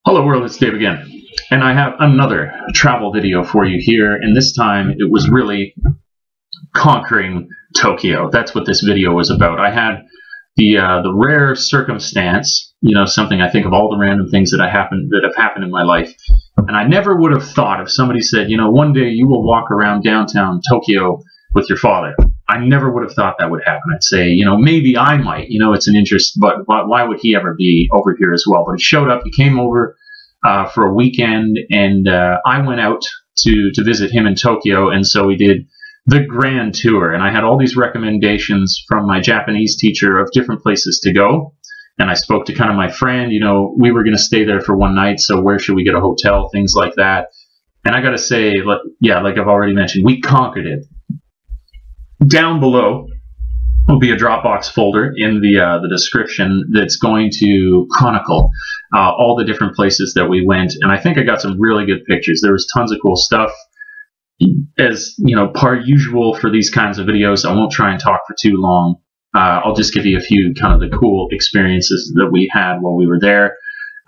Hello world, it's Dave again, and I have another travel video for you here, and this time it was really conquering Tokyo. That's what this video was about. I had the rare circumstance, something I think of all the random things that have happened in my life, and I never would have thought if somebody said, one day you will walk around downtown Tokyo with your father. I never would have thought that would happen. I'd say, maybe I might, it's an interest, but why would he ever be over here as well? But he showed up, he came over for a weekend, and I went out to visit him in Tokyo, and so we did the grand tour, and I had all these recommendations from my Japanese teacher of different places to go, and I spoke to kind of my friend, we were going to stay there for one night, so where should we get a hotel, things like that. And I got to say, like I've already mentioned, we conquered it. Down below will be a Dropbox folder in the description that's going to chronicle all the different places that we went, and I think I got some really good pictures. There was tons of cool stuff. As par usual for these kinds of videos, I won't try and talk for too long. I'll just give you a few kind of the cool experiences that we had while we were there,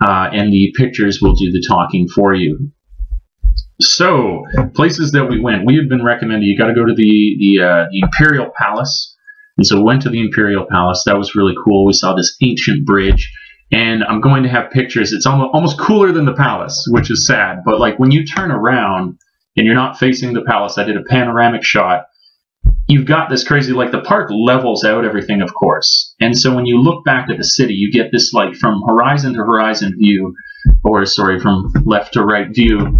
and the pictures will do the talking for you. So, places that we went. We had been recommended, you got to go to the Imperial Palace. And so we went to the Imperial Palace. That was really cool. We saw this ancient bridge. And I'm going to have pictures. It's almost cooler than the palace, which is sad. But like when you turn around and you're not facing the palace, I did a panoramic shot. You've got this crazy, like the park levels out everything, of course. And so when you look back at the city, you get this like from horizon to horizon view, or sorry, from left to right view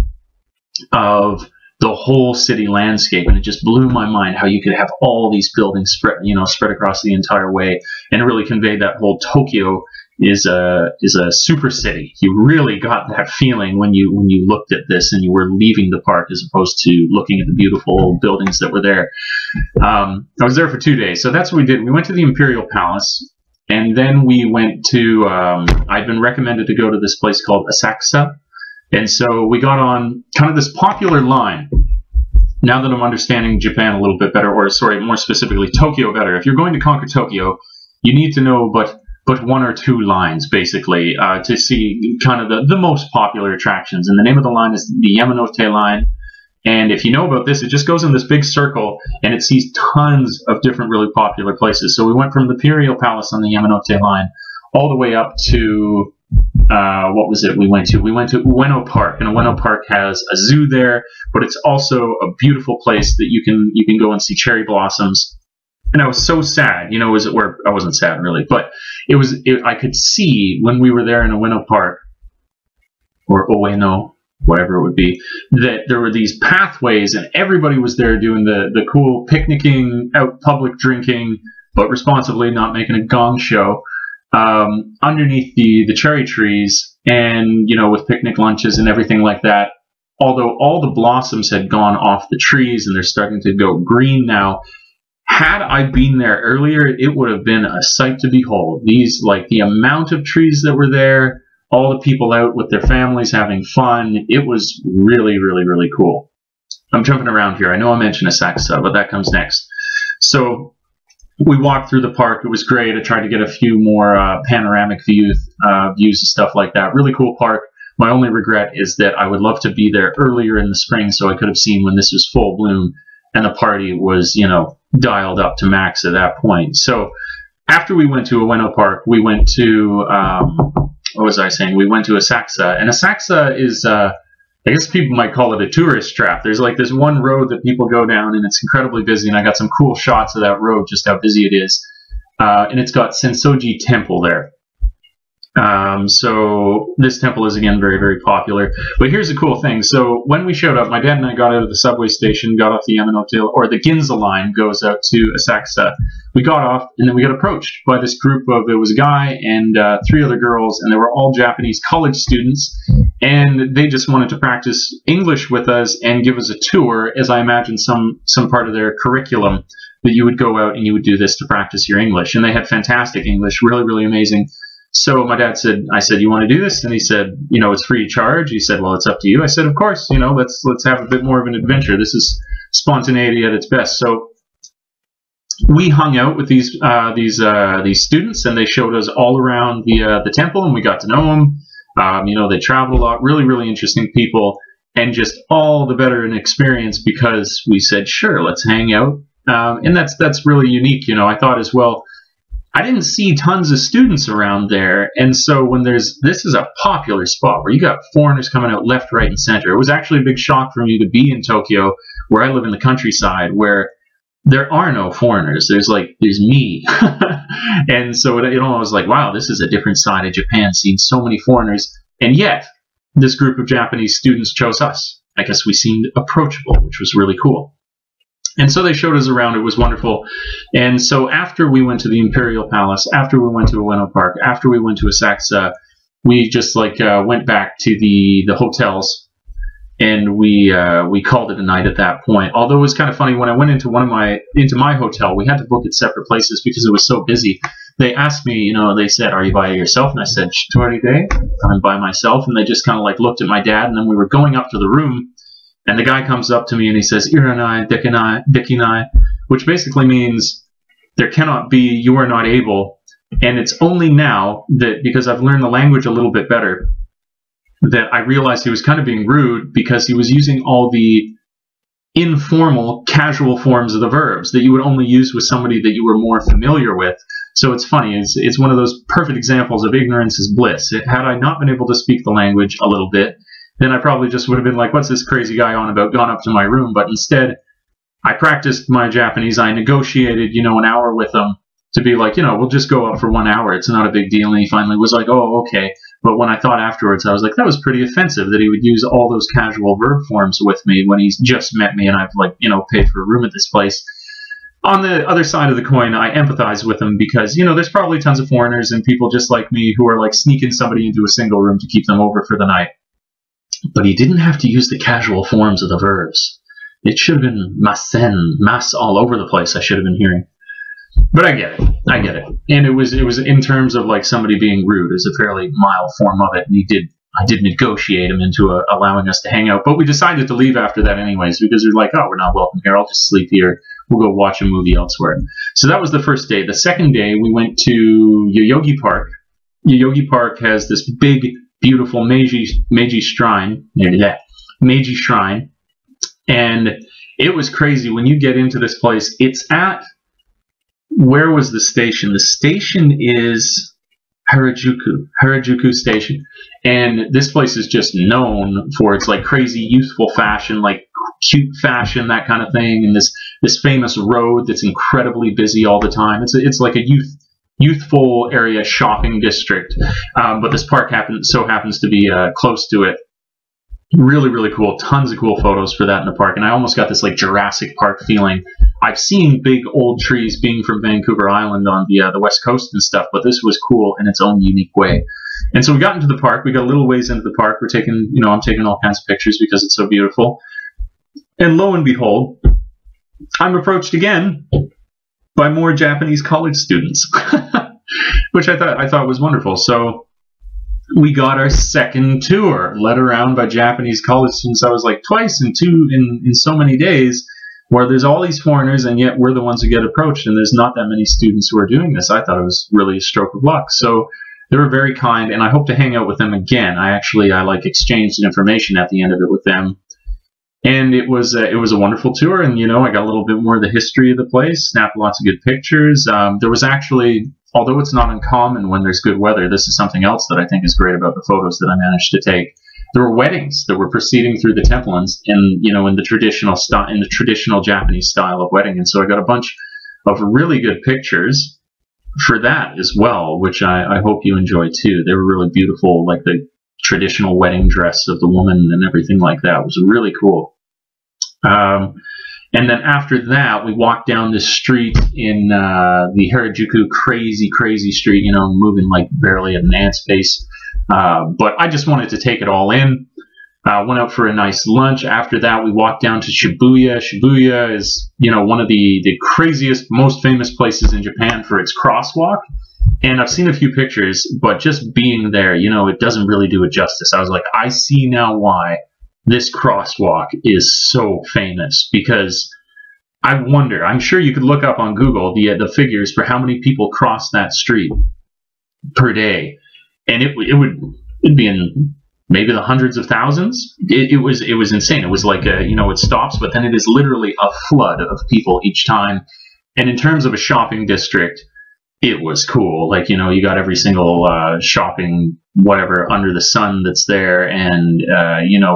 of the whole city landscape, and it just blew my mind how you could have all these buildings spread across the entire way, and it really conveyed that whole Tokyo is a super city. You really got that feeling when you looked at this and you were leaving the park as opposed to looking at the beautiful buildings that were there. I was there for 2 days, so that's what we did. We went to the Imperial Palace, and then we went to I'd been recommended to go to this place called Asakusa. And so we got on kind of this popular line. Now that I'm understanding Japan a little bit better, or sorry, more specifically Tokyo better, if you're going to conquer Tokyo, you need to know but one or two lines, basically, to see kind of the most popular attractions. And the name of the line is the Yamanote Line. And if you know about this, it just goes in this big circle, and it sees tons of different really popular places. So we went from the Imperial Palace on the Yamanote Line all the way up to... what was it we went to? We went to Ueno Park, and Ueno Park has a zoo there, but it's also a beautiful place that you can go and see cherry blossoms. And I was so sad, or I wasn't sad really, but I could see when we were there in Ueno Park, or Ueno, whatever it would be, that there were these pathways, and everybody was there doing the cool picnicking, out public drinking, but responsibly, not making a gong show. Underneath the cherry trees, and with picnic lunches and everything like that. Although all the blossoms had gone off the trees and they're starting to go green now, had I been there earlier, it would have been a sight to behold. The amount of trees that were there, all the people out with their families having fun, it was really, really, really cool. I'm jumping around here. I know I mentioned Asakusa, but that comes next. So we walked through the park. It was great. I tried to get a few more panoramic views and stuff like that. Really cool park. My only regret is that I would love to be there earlier in the spring so I could have seen when this was full bloom and the party was, dialed up to max at that point. So after we went to Ueno Park, we went to, what was I saying? We went to Asakusa. And Asakusa is... I guess people might call it a tourist trap. There's like this one road that people go down, and it's incredibly busy, and I got some cool shots of that road, just how busy it is. And it's got Sensoji Temple there. So this temple is, again, very, very popular. But here's the cool thing. So when we showed up, my dad and I got out of the subway station, got off the Yamanote, or the Ginza line goes out to Asakusa. We got off, and then we got approached by this group of, it was a guy and 3 other girls, and they were all Japanese college students, and they just wanted to practice English with us and give us a tour, as I imagine some part of their curriculum, that you would go out and you would do this to practice your English. And they had fantastic English, really, really amazing. So my dad said, I said, you want to do this? And he said, it's free of charge. He said, well, it's up to you. I said, of course, let's have a bit more of an adventure. This is spontaneity at its best. So we hung out with these students, and they showed us all around the temple, and we got to know them. You know, they traveled a lot, really, really interesting people, and just all the better an experience because we said, sure, let's hang out. And that's really unique. You know, I thought as well, I didn't see tons of students around there. And so when this is a popular spot where you got foreigners coming out left, right, and center. It was actually a big shock for me to be in Tokyo, where I live in the countryside, where there are no foreigners. There's me. And so it was like, wow, this is a different side of Japan, seeing so many foreigners. And yet, this group of Japanese students chose us. I guess we seemed approachable, which was really cool. And so they showed us around. It was wonderful. And so after we went to the Imperial Palace, after we went to Ueno Park, after we went to Asakusa, we just went back to the hotels, and we called it a night at that point. Although it was kind of funny, when I went into my hotel, we had to book at separate places because it was so busy. They asked me, you know, they said, "Are you by yourself?" And I said, "I'm by myself." And they just kind of looked at my dad, and then we were going up to the room. And the guy comes up to me and he says, "Iranai, dekinai," which basically means there cannot be, you are not able. And it's only now that, because I've learned the language a little bit better, that I realized he was kind of being rude because he was using all the informal, casual forms of the verbs that you would only use with somebody that you were more familiar with. So it's funny. It's one of those perfect examples of ignorance is bliss. Had I not been able to speak the language a little bit, then I probably just would have been like, what's this crazy guy on about, gone up to my room. But instead, I practiced my Japanese. I negotiated, you know, an hour with him to be like, you know, we'll just go up for 1 hour. It's not a big deal. And he finally was like, oh, okay. But when I thought afterwards, I was like, that was pretty offensive that he would use all those casual verb forms with me when he's just met me and I've, paid for a room at this place. On the other side of the coin, I empathize with him because, you know, there's probably tons of foreigners and people just like me who are sneaking somebody into a single room to keep them over for the night. But he didn't have to use the casual forms of the verbs. It should have been masen, mas all over the place. I should have been hearing. But I get it. And it was in terms of somebody being rude. It was a fairly mild form of it. And I did negotiate him into allowing us to hang out. But we decided to leave after that anyways because we're like, oh, we're not welcome here. I'll just sleep here. We'll go watch a movie elsewhere. So that was the first day. The second day, we went to Yoyogi Park. Yoyogi Park has this big, beautiful Meiji Shrine. Meiji Shrine. And it was crazy. When you get into this place, it's at... Where was the station? The station is Harajuku Station. And this place is just known for its crazy youthful fashion, cute fashion, that kind of thing. And this famous road that's incredibly busy all the time. It's like a youthful area shopping district. But this park happens to be close to it. Really, really cool. Tons of cool photos for that in the park. And I almost got this Jurassic Park feeling. I've seen big old trees being from Vancouver Island on the West Coast and stuff, but this was cool in its own unique way. And so we got into the park. We got a little ways into the park. We're taking, I'm taking all kinds of pictures because it's so beautiful. And lo and behold, I'm approached again by more Japanese college students, which I thought was wonderful. So we got our second tour, led around by Japanese college students. I was twice in so many days, where there's all these foreigners, and yet we're the ones who get approached, and there's not that many students who are doing this. I thought it was really a stroke of luck. So they were very kind, and I hope to hang out with them again. I exchanged information at the end of it with them. And it was a wonderful tour, and I got a little bit more of the history of the place, snapped lots of good pictures. There was actually, although it's not uncommon when there's good weather, this is something else that I think is great about the photos that I managed to take. There were weddings that were proceeding through the temple, and in the traditional Japanese style of wedding. And so I got a bunch of really good pictures for that as well, which I hope you enjoy too. They were really beautiful, the traditional wedding dress of the woman and everything like that. It was really cool. And then after that, we walked down this street in the Harajuku, crazy street, moving barely at an ant's pace. But I just wanted to take it all in. Went out for a nice lunch. After that, we walked down to Shibuya. Shibuya is, one of the craziest, most famous places in Japan for its crosswalk. And I've seen a few pictures, but just being there, it doesn't really do it justice. I was like, I see now why this crosswalk is so famous, because I wonder, I'm sure you could look up on Google the figures for how many people cross that street per day. And it would, it'd be in maybe the hundreds of thousands. It was insane. It was like it stops, but then it is literally a flood of people each time. And in terms of a shopping district, it was cool. Like, you got every single shopping whatever under the sun that's there, and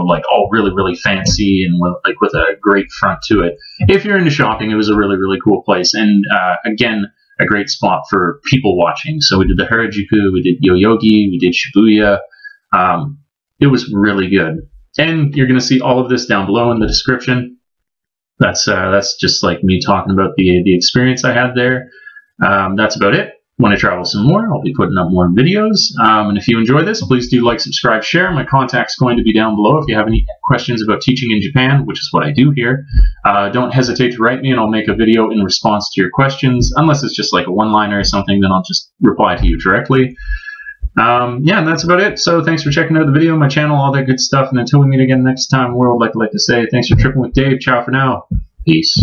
like all really, really fancy and with a great front to it. If you're into shopping, it was a really, really cool place, and again, a great spot for people watching. So we did the Harajuku, we did Yoyogi, we did Shibuya. It was really good, and you're going to see all of this down below in the description. That's just like me talking about the experience I had there. That's about it. When I travel some more, I'll be putting up more videos. And if you enjoy this, please do like, subscribe, share. My contact's going to be down below. If you have any questions about teaching in Japan, which is what I do here, don't hesitate to write me, and I'll make a video in response to your questions. Unless it's just like a one-liner or something, then I'll just reply to you directly. Yeah, and that's about it. So thanks for checking out the video, my channel, all that good stuff. And until we meet again next time, world, I'd like to say thanks for tripping with Dave. Ciao for now. Peace.